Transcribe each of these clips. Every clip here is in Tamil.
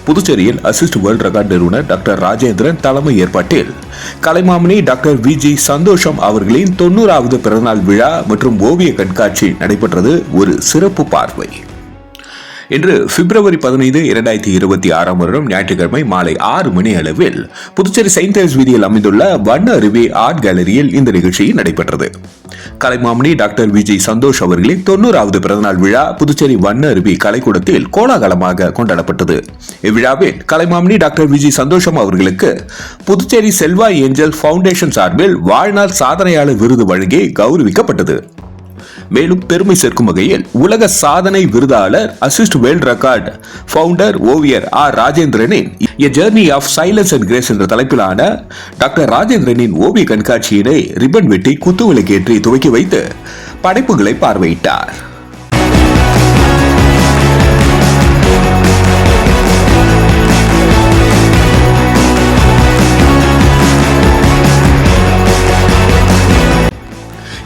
புதுச்சேரியில் அசிஸ்ட் வேர்ல்ட் ரெக்கார்ட் நிறுவனர் டாக்டர் ராஜேந்திரன் தலைமை ஏற்பாட்டில் கலைமாமணி டாக்டர் வி.ஜி. சந்தோஷம் அவர்களின் 90வது பிறந்தநாள் விழா மற்றும் ஓவிய கண்காட்சி நடைபெற்றது. ஒரு சிறப்பு பார்வை. இன்று பிப்ரவரி 15, 2026 வருடம் ஞாயிற்றுக்கிழமை மாலை 6 மணி அளவில் புதுச்சேரி செயின்ட் தேவ்ஸ் வீதியில் அமைந்துள்ள வண்ண அருவி ஆர்ட் கேலரியில் இந்த நிகழ்ச்சி நடைபெற்றது. Kalaimamani doctor V G. சந்தோஷ் அவர்களின் 90வது பிறந்தநாள் விழா புதுச்சேரி வண்ண அருவி கலைக்கூடத்தில் கோலாகலமாக கொண்டாடப்பட்டது. இவ்விழாவில் கலைமாமணி டாக்டர் வி.ஜி. சந்தோஷம் அவர்களுக்கு புதுச்சேரி செல்வா ஏஞ்சல் பவுண்டேஷன் சார்பில் வாழ்நாள் சாதனையாளர் விருது வழங்கி கௌரவிக்கப்பட்டது. மேலும் பெருமை சேர்க்கும் வகையில் உலக சாதனை விருதாளர் அசிஸ்ட் வேர்ல்ட் ரெக்கார்ட் பவுண்டர் ஓவியர் ஆர். ராஜேந்திரனின் a journey of silence and grace என்ற தலைப்பிலான டாக்டர் ராஜேந்திரனின் ஓவிய கண்காட்சியினை ரிப்பன் வெட்டி குத்துவிளக்கேற்றி துவக்கி வைத்து படைப்புகளை பார்வையிட்டார்.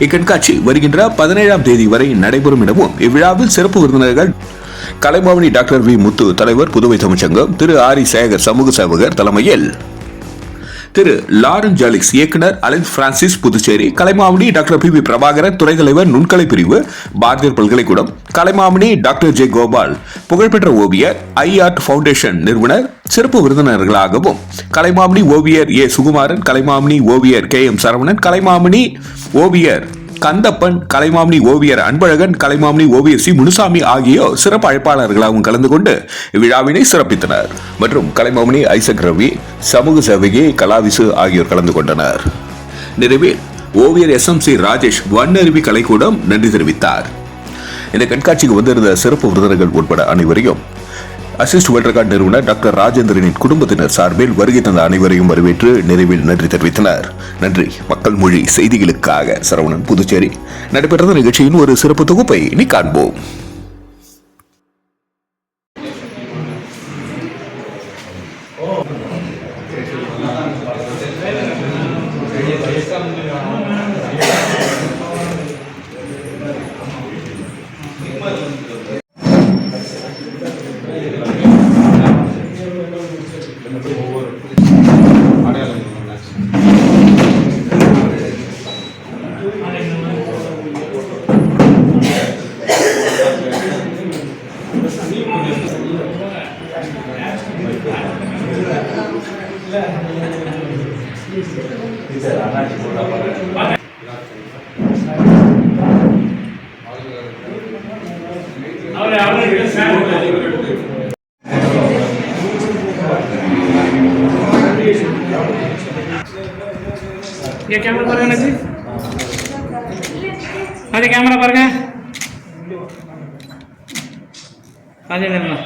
இக்கண்காட்சி வருகின்ற 17ஆம் தேதி வரை நடைபெறும் எனவும் இவ்விழாவில் சிறப்பு விருந்தினர்கள் கலைமாமணி டாக்டர் வி. முத்து தலைவர் புதுவை தமிழ்ச்சங்கம், திரு ஆரி சேகர் சமூக சேவகர் தலைமையில் திரு லாரன் ஜாலிக்ஸ் இயக்குனர் Alan Francis Puducherry, Kalaimamani doctor P. Prabhakaran துறை தலைவர் நுண்கலை பிரிவு பாரதியார் பல்கலைக்கூடம், கலைமாமணி டாக்டர் ஜே. கோபால் புகழ்பெற்ற ஓவியர் ஐ ஆர்ட் பவுண்டேஷன் நிறுவனர் சிறப்பு விருந்தினர்களாகவும் கலைமாமணி ஓவியர் ஏ. சுகுமாரன், கலைமாமணி ஓவியர் கே. எம். சரவணன், கலைமாமணி ஓவியர் கந்தப்பன், கலைமாமணி ஓவியர் அன்பழகன், கலைமாமணி ஓவியர் சி. முனுசாமி ஆகியோர் சிறப்பு அழைப்பாளர்களாகவும் கலந்து கொண்டு இவ்விழாவினை சிறப்பித்தனர். மற்றும் கலைமாமணி ஐசக் ரவி, சமூக சேவகி கலாவிசு ஆகியோர் கலந்து கொண்டனர். நிறைவில் ஓவியர் எஸ்.எம்.சி. ராஜேஷ் வண்ணருவி கலைக்கூடம் நன்றி தெரிவித்தார். இந்த கண்காட்சிக்கு வந்திருந்த சிறப்பு விருந்தினர்கள் உட்பட அனைவரையும் அசிஸ்ட் வேர்ல்ட் ரெக்கார்ட் நிறுவனர் டாக்டர் ராஜேந்திரனின் குடும்பத்தினர் சார்பில் வருகை தந்த அனைவரையும் வரவேற்று நிறைவில் நன்றி தெரிவித்தனர். நன்றி. மக்கள் மொழி செய்திகளுக்காக சரவணன், புதுச்சேரி. நடைபெற்ற நிகழ்ச்சியின் ஒரு சிறப்பு தொகுப்பை இனி காண்போம். ये कैमरा पर ना जी, अरे कैमरा पर क्या आजे करना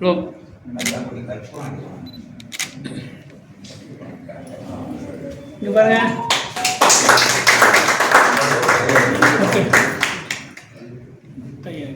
लोग ये पर क्या ओके तैयार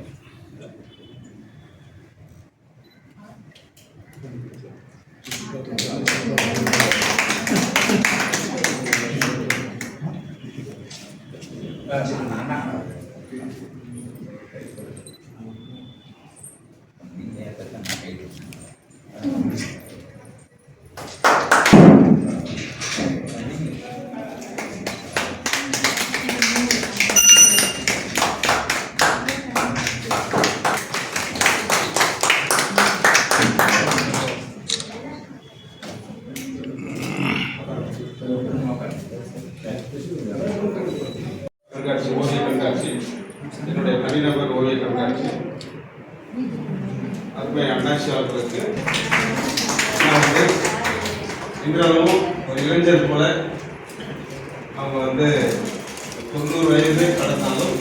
என்னுடைய தனிநபர் ஓவிய கண்காட்சி அருமை அண்ணாச்சி அவர்களுக்கு நான் வந்து இன்றளவும் ஒரு இளைஞர் போல அவங்க வந்து 90 வயது கடந்தாலும்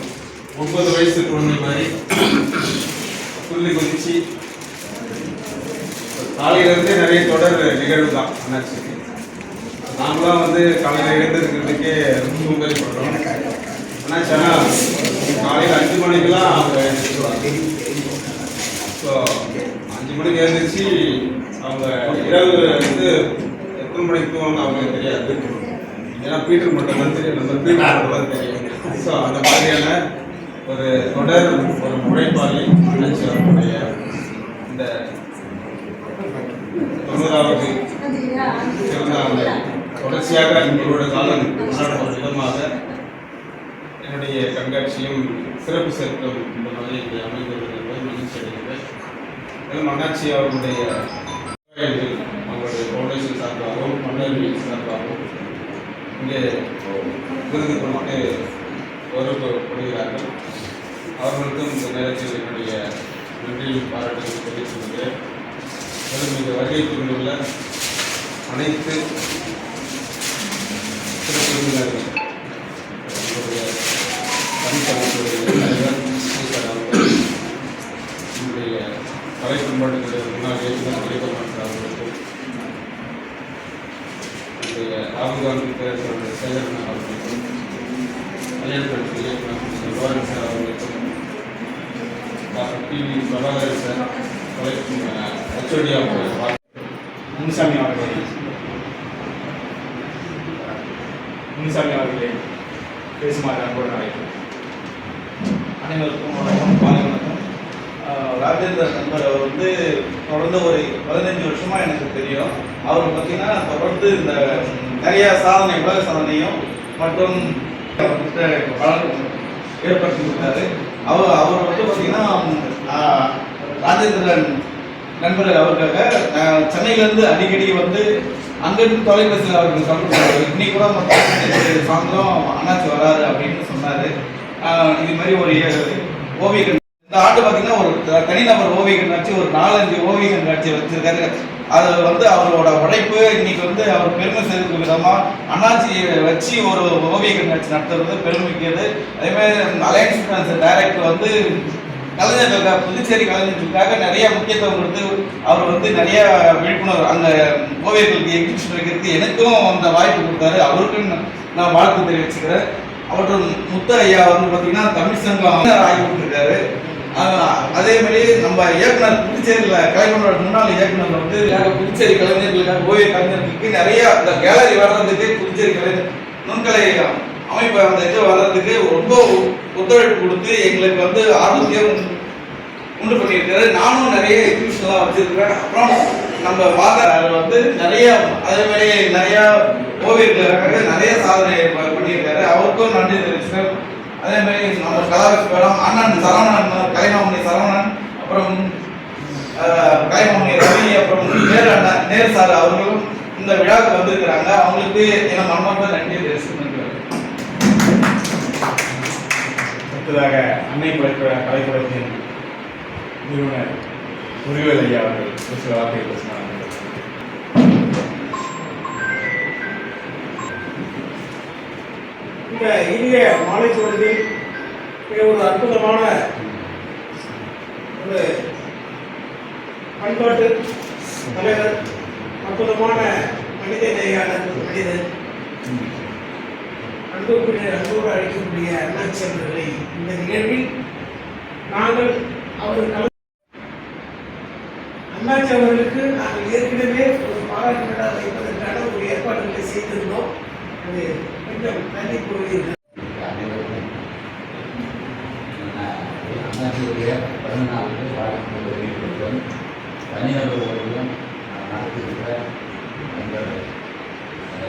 9 வயசு குழந்தை மாதிரி துள்ளி குதிச்சு காலையிலேருந்தே நிறைய தொடர் நிகழ்வு தான் அண்ணாச்சிக்கு. நாங்களாம் வந்து காலையில் எழுந்திருக்கிறதுக்கே சோம்பேறிப்படுறோம். அண்ணாச்சினா காலையில் 5 மணிக்கெல்லாம் அவங்க எழுந்திரிச்சுவாங்க. ஸோ 5 மணிக்கு எழுந்திரிச்சு அவங்க இரவு வந்து எத்தனை மணிக்கு தூங்க அவங்களுக்கு தெரியாது. ஏன்னா பீட்டர் மட்டும் தான் தெரியும், நம்ம பீட்டர் மட்டும் தான் தெரியும். ஸோ அந்த மாதிரியான ஒரு தொடர் ஒரு முறைப்பாளி அண்ணாச்சி அவருடைய இந்த 90வது பிறந்த நாளை தொடர்ச்சியாக இவரோட காலம் கொண்டாடப்படும் விதமாக என்னுடைய கண்காட்சியும் சிறப்பு சேர்க்கும் இந்த மாதிரி இங்கே அமைந்துள்ளது என்பது மகிழ்ச்சி அடைகிறது. மேலும் அண்ணாச்சி அவர்களுடைய அவங்களுடைய ஃபவுண்டேஷன் சார்பாகவும் மன்னர்வி சார்பாகவும் இங்கே விருது கொண்டு கௌரவப்படுகிறார்கள். அவர்களுக்கும் இந்த நேரத்தில் என்னுடைய நன்றியும் பாராட்டுகள் தெரிவித்துக் கொள்கிறேன். மேலும் இந்த வருகை புரிந்துள்ள அனைத்து சிறப்பு விருந்தினர்கள் நம்முடைய தமிழ்ச்சங்கத்துடைய தலைவர் ஸ்ரீதர் அவர்கள், நம்முடைய கலை பண்பாட்டுடைய முன்னாள் இயக்குநர் கலைப்பண்பாட்டு அவர்களுக்கும், நம்முடைய ராகுல் காந்தி பேரரசுடைய சேகரன் அவர்களுக்கும், கல்யாணப்படுத்த இயக்குநர் லோரன்ஸ் சார் அவர்களுக்கும், டாக்டர் டிவி பிரபாகர் சார், கலை ஹெச்ஓடி அவர்கள், முனுசாமி அவர்களே பேசுமாறு அன்போடு அழைக்கிறேன். அனைவருக்கும் வணக்கம், காலை வணக்கம். ராஜேந்திர நண்பர் அவர் வந்து தொடர்ந்து ஒரு 15 வருஷமா எனக்கு தெரியும். அவர் பார்த்தீங்கன்னா தொடர்ந்து இந்த நிறைய சாதனை, உலக சாதனையும் மற்றும் ஏற்படுத்தி கொடுத்தாரு. அவர் வந்து பார்த்தீங்கன்னா ராஜேந்திரன் நண்பர் அவருக்காக சென்னையிலேருந்து அடிக்கடி வந்து அங்கிருந்து தொலைபேசியில் அவருக்கு சொல்லிருக்காரு. இன்னைக்கு கூட மொத்தம் சாயந்தரம் அண்ணாச்சி வராரு அப்படின்னு சொன்னார். இது மாதிரி ஒரு ஓவிய இந்த ஆண்டு பார்த்தீங்கன்னா ஒரு தனிநபர் ஓவிய கண்காட்சி, ஒரு 4-5 ஓவிய கண்காட்சி வச்சிருக்காரு. அது வந்து அவரோட உழைப்பு. இன்னைக்கு வந்து அவர் பெருமை சேர்க்கும் விதமாக அண்ணாச்சியை வச்சு ஒரு ஓவிய கண்காட்சி நடத்துறது பெருமைக்குது. அதேமாதிரி அலையன்ஸ் டைரக்டர் வந்து கலைஞர்களுக்காக, புதுச்சேரி கலைஞர்களுக்காக நிறைய முக்கியத்துவம் கொடுத்து அவர் வந்து நிறைய விழிப்புணர்வு அந்த ஓவியர்களுக்கு எக்ஸிபிஷன் வைக்கிறதுக்கு எனக்கும் அந்த வாய்ப்பு கொடுத்தாரு. அவருக்கும் நான் வாழ்த்து தெரிவிச்சுக்கிறேன். அவற்றும் முத்து ஐயா வந்து பார்த்தீங்கன்னா தமிழ் சங்கம் ஆகிவிட்டிருக்காரு. அதே மாதிரி நம்ம இயக்குனர் புதுச்சேரியில் கலைஞரோட முன்னாள் இயக்குனர் வந்து புதுச்சேரி கலைஞர்களுக்காக, ஓவிய கலைஞர்களுக்கு நிறைய இந்த கேலரி வர்றதுக்கு, புதுச்சேரி கலைஞர் நுண்கலை அமைப்பு அந்த இது வர்றதுக்கு ரொம்ப ஒத்துழைப்பு கொடுத்து எங்களுக்கு வந்து ஆரோக்கியம் உண்டு பண்ணியிருக்காரு. நானும் நிறைய எக்ஸிபிஷன்லாம் வச்சிருக்கிறேன். அப்புறம் நம்ம வாதர் வந்து நிறைய அதே மாதிரி நிறைய ஓவியர்களுக்காக நிறைய சாதனை பண்ணியிருக்காரு. அவருக்கும் நன்றி தெரிவிச்சுக்கிறேன். அதே மாதிரி நம்ம கலாவிஸ்வரம் அண்ணன் சரவணன், கலைமாமணி சரவணன், அப்புறம் கலைமாமணி ரவி, அப்புறம் நேர் சார் அவர்களும் இந்த விழாவுக்கு வந்திருக்கிறாங்க. அவங்களுக்கு என்ன மனமார்ந்த நன்றி தெரிவிச்சுக்கிறேன். அடுத்ததாக அன்னை கலைப்படத்தின் நிறுவனர் முருகவேல் ஐயா அவர்கள் சில வார்த்தைகள் பேசினார். இந்த இனிய மாலை பொழுதில் ஒரு அற்புதமான ஒரு பண்பாட்டு தலைவர், அற்புதமான மனித நேயான மனிதர், அன்போடு அழைக்கக்கூடிய அண்ணாச்சி அவர்களை இந்த நிகழ்வில் நாங்கள் அண்ணாச்சி அவர்களுக்கு நாங்கள் ஏற்கனவே ஒரு பாராட்டு விழா வைப்பதற்கான ஒரு ஏற்பாடுகளை செய்திருந்தோம். அது கொஞ்சம் தள்ளி போயிருந்தது. அண்ணாச்சியுடைய பிறந்தநாளுக்கு வாழ்த்து தெரிவிக்கின்றோம். தனிநபர் ஒருவரும் நடத்தியிருக்கிற எங்கள்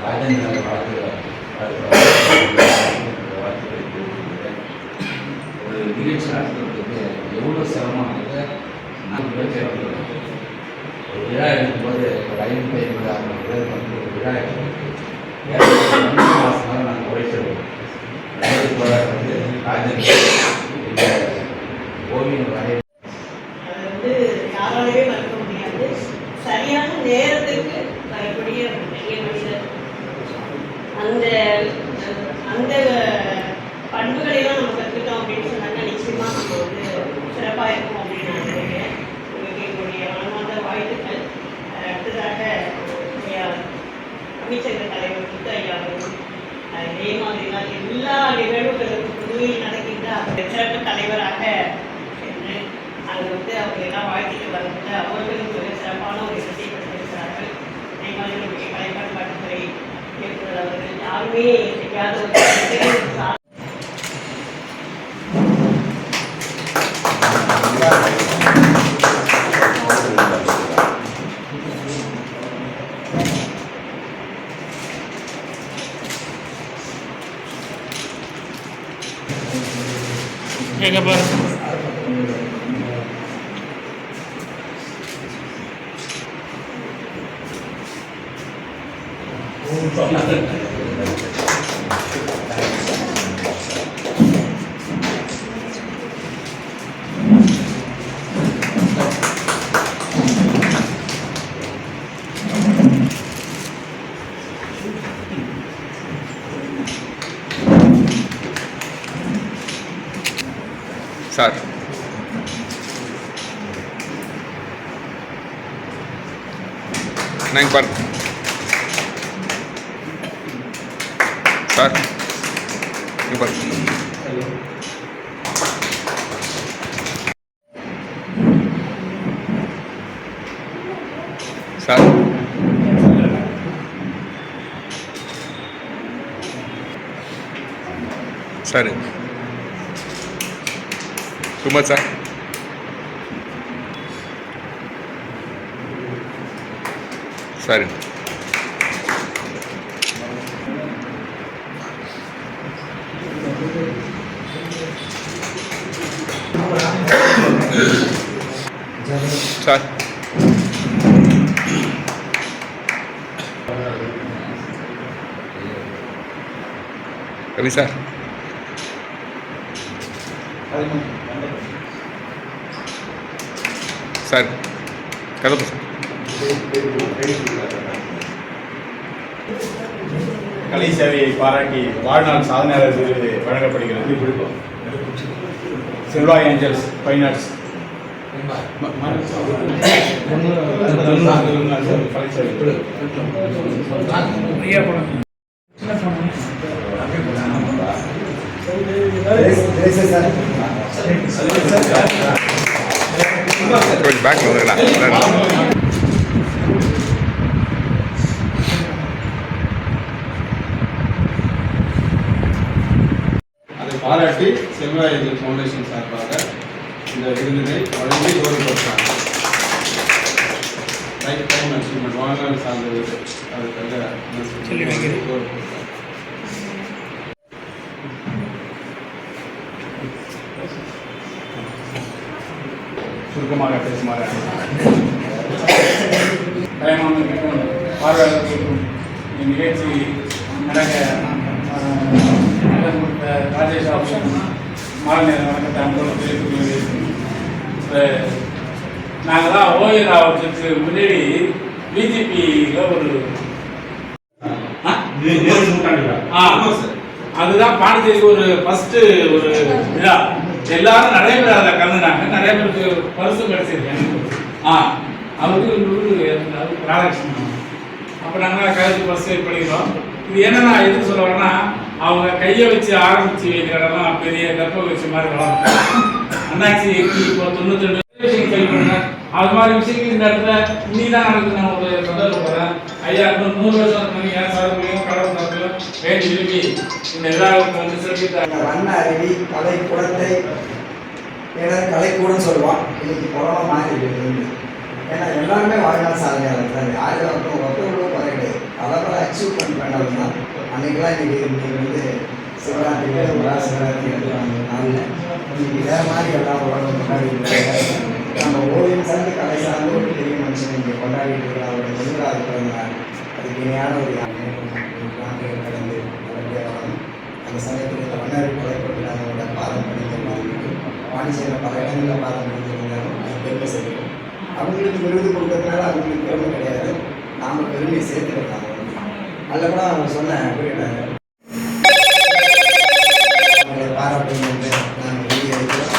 ராஜேந்திர வாழ்த்துக்களை தெரிவிக்கின்றேன். ஒரு நிகழ்ச்சி நடத்துறதுக்கு எவ்வளோ சிரமமாக நான் பேசுகிறோம். ஒரு விழா எடுக்கும்போது ஒரு 550 பேர் வந்து ஒரு விழா எடுக்கும்போது 2 மாதம் நாங்கள் உழைச்சிருவோம். வந்து ராஜேந்திர ஓவியம் வரைய அது வந்து யாராலையே மறக்க முடியாது. சரியான நேரத்துக்கு வரக்கூடிய ஒரு பெரிய மனிதர். அந்த அந்த பண்புகளெல்லாம் நம்ம கற்றுக்கிட்டோம் அப்படின்னு சொன்னாங்க. நிச்சயமாக நம்ம வந்து சிறப்பாக இருக்கும் அப்படின்னு நான் நினைக்கிறேன். உங்களுக்கு என்னுடைய மனமார்ந்த வாழ்த்துக்கள். அடுத்ததாக அமைச்சர்கள் தலைவர் முத்து ஐயா அவர்கள் இதே மாதிரி தான் எல்லா நிகழ்வுகளுக்கும் புதுவையில் நடக்கின்ற சிறப்பு தலைவராக சென்று அங்கே வந்து அவங்க எல்லாம் வாழ்த்திட்டு வந்து அவர்களுக்கு ஒரு சிறப்பான ஒரு இடத்தை பெற்றிருக்கிறார்கள். அதே மாதிரி நம்முடைய கலைப்பண்பாட்டுத்துறை இயக்குநர் அவர்கள் யாருமே செய்யாத ஒரு சார் நான் பாருங்க சார் இங்க பாருங்க சார் சரி சுமத் சார் சரி சார் ரவி சார் சார் கதப்பு சார் கலை சேவையை பாராட்டி வாழ்நாள் சாதனையாளர் விருது வழங்கப்படுகிறது. செல்வா ஏஞ்சல்ஸ் ஃபைன் ஆர்ட்ஸ் கலை சேவை கொஞ்சம் பேக்கில் வந்துக்கலாம். அதை பாராட்டி செல்வா ஏஞ்சல் ஃபவுண்டேஷன் சார்பாக இந்த விருதினை வழங்கி கௌரவப்படுத்துகிறாங்க. லைஃப் டைம் அச்சீவ்மெண்ட் வாழ்நாள் சார்ந்த விருது அதுக்காக கௌரவப்படுத்துகிறாங்க. சுருக்கமாக பேசுமாறு கலைமாமனுக்கும் பார்வையாளர்களுக்கும் நிகழ்ச்சி நடக்க கொடுத்த ராஜேஷ் ஆப்ஷன் மாலை நேர வணக்கத்தை அன்போடு தெரிவித்துக் நாங்கள் தான் ஓய்வு ஆவதற்கு முன்னாடி பிஜேபியில் ஒரு அதுதான் பாண்டிச்சேரிக்கு ஒரு ஃபர்ஸ்ட் ஒரு விழா எல்லாரும் நிறைய பேர் அதில் கலந்துனாங்க. நிறைய பேருக்கு பரிசு கிடைச்சிருக்கு. அவருக்கு ராதாகிருஷ்ணன் அப்போ நாங்கள் கருத்து பரிசு படிக்கிறோம். இது என்னன்னா எதுக்கு சொல்ல வரேன்னா அவங்க கையை வச்சு ஆரம்பிச்சு வைக்கிற இடம்லாம் பெரிய கற்ப வச்சு மாதிரி வளர்க்கும். அண்ணாச்சி இப்போ 92 விஷயம் சொல்லிக்கொடுங்க. அது மாதிரி விஷயங்கள் இந்த இடத்துல இன்னிதான் நடக்குது. நான் ஒரு சந்தோஷப்படுறேன். ஐயா இன்னும் 100 வருஷம் இருக்கணும். ஏன் சார்பிலையும் கடவுள் சார்பிலும் வேண்டி விரும்பி இந்த விழாவுக்கு வந்து சிறப்பித்தாங்க. வண்ண அருவி கலை குளத்தை ஏதாவது கலைக்கூடன்னு சொல்லுவான். இன்னைக்கு கொரோனா மாதிரி ஏன்னா எல்லாருமே வாழ்நாள் சாதனையாளர் தான். யாரும் ஒருத்தவங்களும் குறை கிடையாது. அதெல்லாம் அச்சீவ்மெண்ட் பண்ணது தான். அன்றைக்கெல்லாம் இன்னைக்கு வந்து சிவராத்திரி சிவராத்திரி அந்த நாளில் இன்னைக்கு வேறு மாதிரி எல்லாம் உலகம் கொண்டாடிட்டு நம்ம ஓவியம் சார்ந்து கலை சார்ந்து ஒரு பெரிய மனுஷன் இங்கே கொண்டாடிட்டு இருக்கிற அவருடைய 100வது பிறந்த நாள். அதுக்கு இணையான ஒரு நாட்கள் கடந்து அந்த சமயத்தில் இந்த வண்ணாரி கொலைப்பட்டு அவங்களோட பாதம் பண்ணியிருந்தாங்க. பாண்டிச்சேரியில் பல இடங்களில் பாதம் பண்ணியிருந்தாலும் அது பெருமை செய்யணும். அவங்களுக்கு விருது கொடுக்கறதுனால அவங்களுக்கு பெருமை கிடையாது. நாம் பெருமையை சேர்த்துருக்காங்க. அதில் கூட அவங்க சொன்ன பாராட்டு நாங்கள் வெளியே வைக்கிறோம்.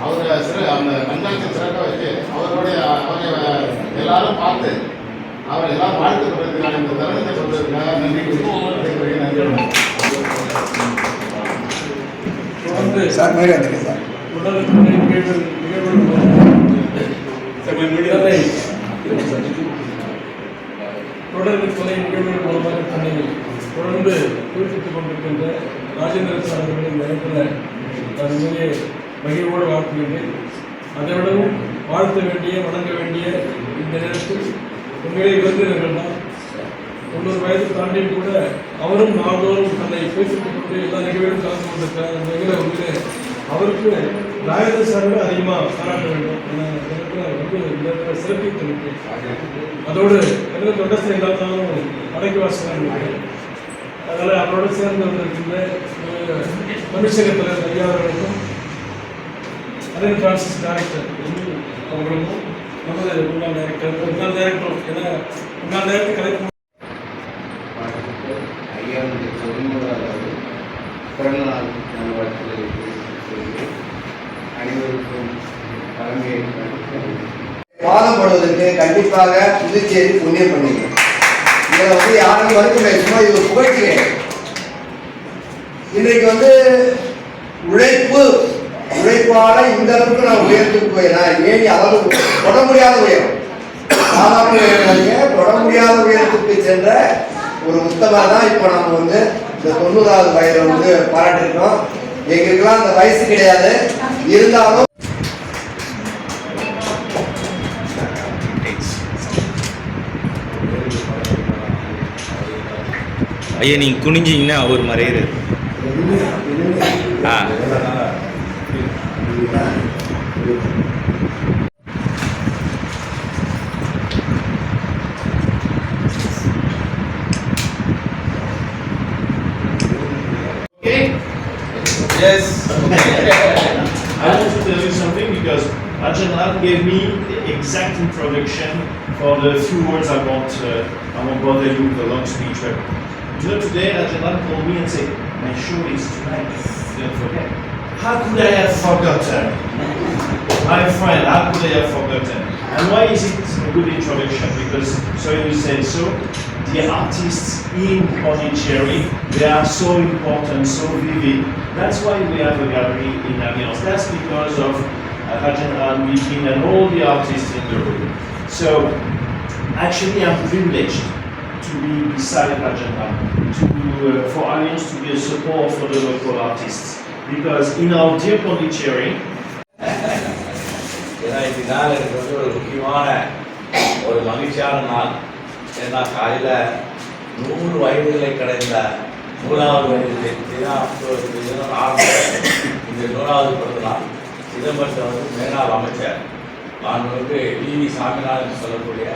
அவரை அந்த பஞ்சாயத்து சிறக்க வச்சு அவரை எல்லாரும் பார்த்து அவர் எல்லாம் வாழ்த்து கொடுக்கிறதுக்கான இந்த தருணத்தை சொல்றதுக்காக நன்றி சார் மேலே வந்துருக்கு சார். தொடர்ந்து கொலை நிகழ்வுகள் மூலமாக தன்னை தொடர்ந்து குறிப்பிட்டுக் கொண்டிருக்கின்ற ராஜேந்திர சார் அவர்களின் நேரத்தில் நான் உண்மையே மகிழ்வோடு வாழ்த்துகிறேன். அதை விடவும் வாழ்த்த வேண்டிய வணங்க வேண்டிய இந்த நேரத்தில் உண்மையிலே விருந்தினர்கள் தான் 90 வயது தாண்டியும் கூட அவரும் நாள்தோறும் தன்னை பேசிக் கொண்டு எல்லா நிகழ்வுகளும் கலந்து கொண்டிருக்கிறார். அந்த நிகழ்வை உண்மையிலே அவருக்கு ராஜேந்திர சாரோட அதிகமாக பாராட்ட வேண்டும். ஏன்னா எனக்கு ரொம்ப இந்த சிறப்பித்து இருக்கு. அதோடு எந்த தொண்டஸ்தர் இல்லாதாலும் அடக்கி வாசகம் இருக்கு. அதனால் அவரோட சேர்ந்து வந்திருக்கின்ற தமிழ்ச்சங்க தலைவர் ஐயா அவர்களுக்கும் அரியன் பிரான்சிஸ் டைரக்டர் அவங்களுக்கும் நமது முன்னாள் டைரக்டரும் ஏன்னா முன்னாள் டைரக்டர் கலைப்பு ஐயாவுடைய 90வது பிறந்தநாள் நல்வாழ்த்துக்களை அனைவருக்கும் தலைமையேற்று பாதப்படுவதற்கு கண்டிப்பாக புதுச்சேரி புண்ணியம் பண்ணிக்கிறோம். இதில் வந்து யாரும் மறுக்கவே, சும்மா இது ஒரு புகழ்ச்சி கிடையாது. இன்றைக்கு உழைப்பால இந்த அளவுக்கு நான் உயரத்துக்கு போயிடலாம். ஏறி அளவு தொட முடியாத உயரம், சாதாரண உயரம் தொட முடியாத உயரத்துக்கு சென்ற ஒரு உத்தமா தான் இப்போ நம்ம இந்த 90வது வயதை பாராட்டிருக்கோம். எங்களுக்கெல்லாம் அந்த வயசு கிடையாது, இருந்தாலும் ஐயா நீங்கள் குனிஞ்சிங்கன்னா அவர் மறையிறது. ஆ Yes. I want to tell you something because Ajahn Lal gave me the exact introduction for the few words I won't bother you with a long speech. But today Ajahn Lal called me and said, "My show is tonight. Don't forget." How could I have forgotten? My friend, how could I have forgotten? And why is it a good introduction? Because, sorry you said so, the artists in Pondicherry, they are so important, so vivid. That's why we have a gallery in Alliance. That's because of Ajahn Lal meeting and all the artists in the room. So, actually I'm privileged to be beside Ajahn Lal, for Alliance to be a support for the local artists. Because in our dear Pondicherry, ஏன்னா இந்த நாள் எனக்கு ஒரு முக்கியமான ஒரு மகிழ்ச்சியான நாள். ஏன்னா காலையில் 100 வயதுகளை கடந்த 100வது வயதில் இந்த 100வது பிறந்த நாள். சிதம்பரத்தை மேலாள் அமைச்சர் மாண்புமிகு வி.வி. சாமிநாதன் சொல்லக்கூடிய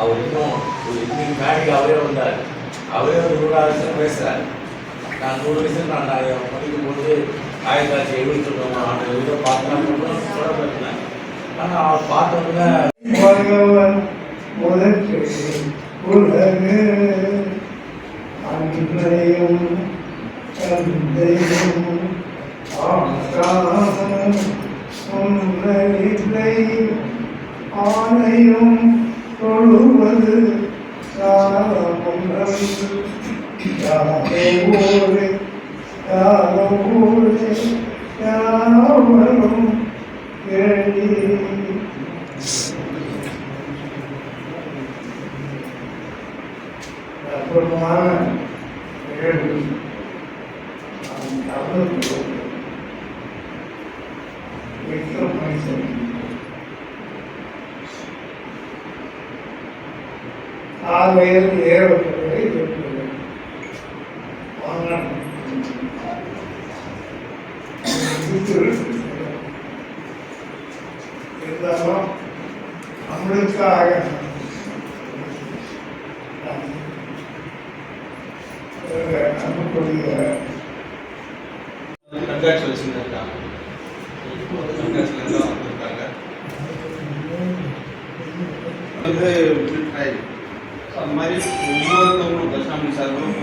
அவர் இன்னும் இன்னைக்கு மேடைக்கு அவரே வந்தார். அவரே ஒரு 100வது பேசுகிறார். நான் 100 வயசு நான் படிக்கும்போது 1979 ஆண்டு இதை பார்த்தேன். ஆனால் அவர் பார்த்தோம்னா உலகு அன்னையும் தந்தையும் ஆகாசம் உன்னை ஆணையும் தொழுவது யாவரும் கேளி அற்புதமான நிகழ்வு. ஆவையில் ஏறப்பட்டதை இருந்தாலும் நம்மளுக்காக கண்காட்சி வச்சுருக்காங்க. கண்காட்சியிலேருந்து வந்திருக்காங்க. அந்த மாதிரி ஒவ்வொருத்தவங்களும் தர்ஷாமணி சார்களும்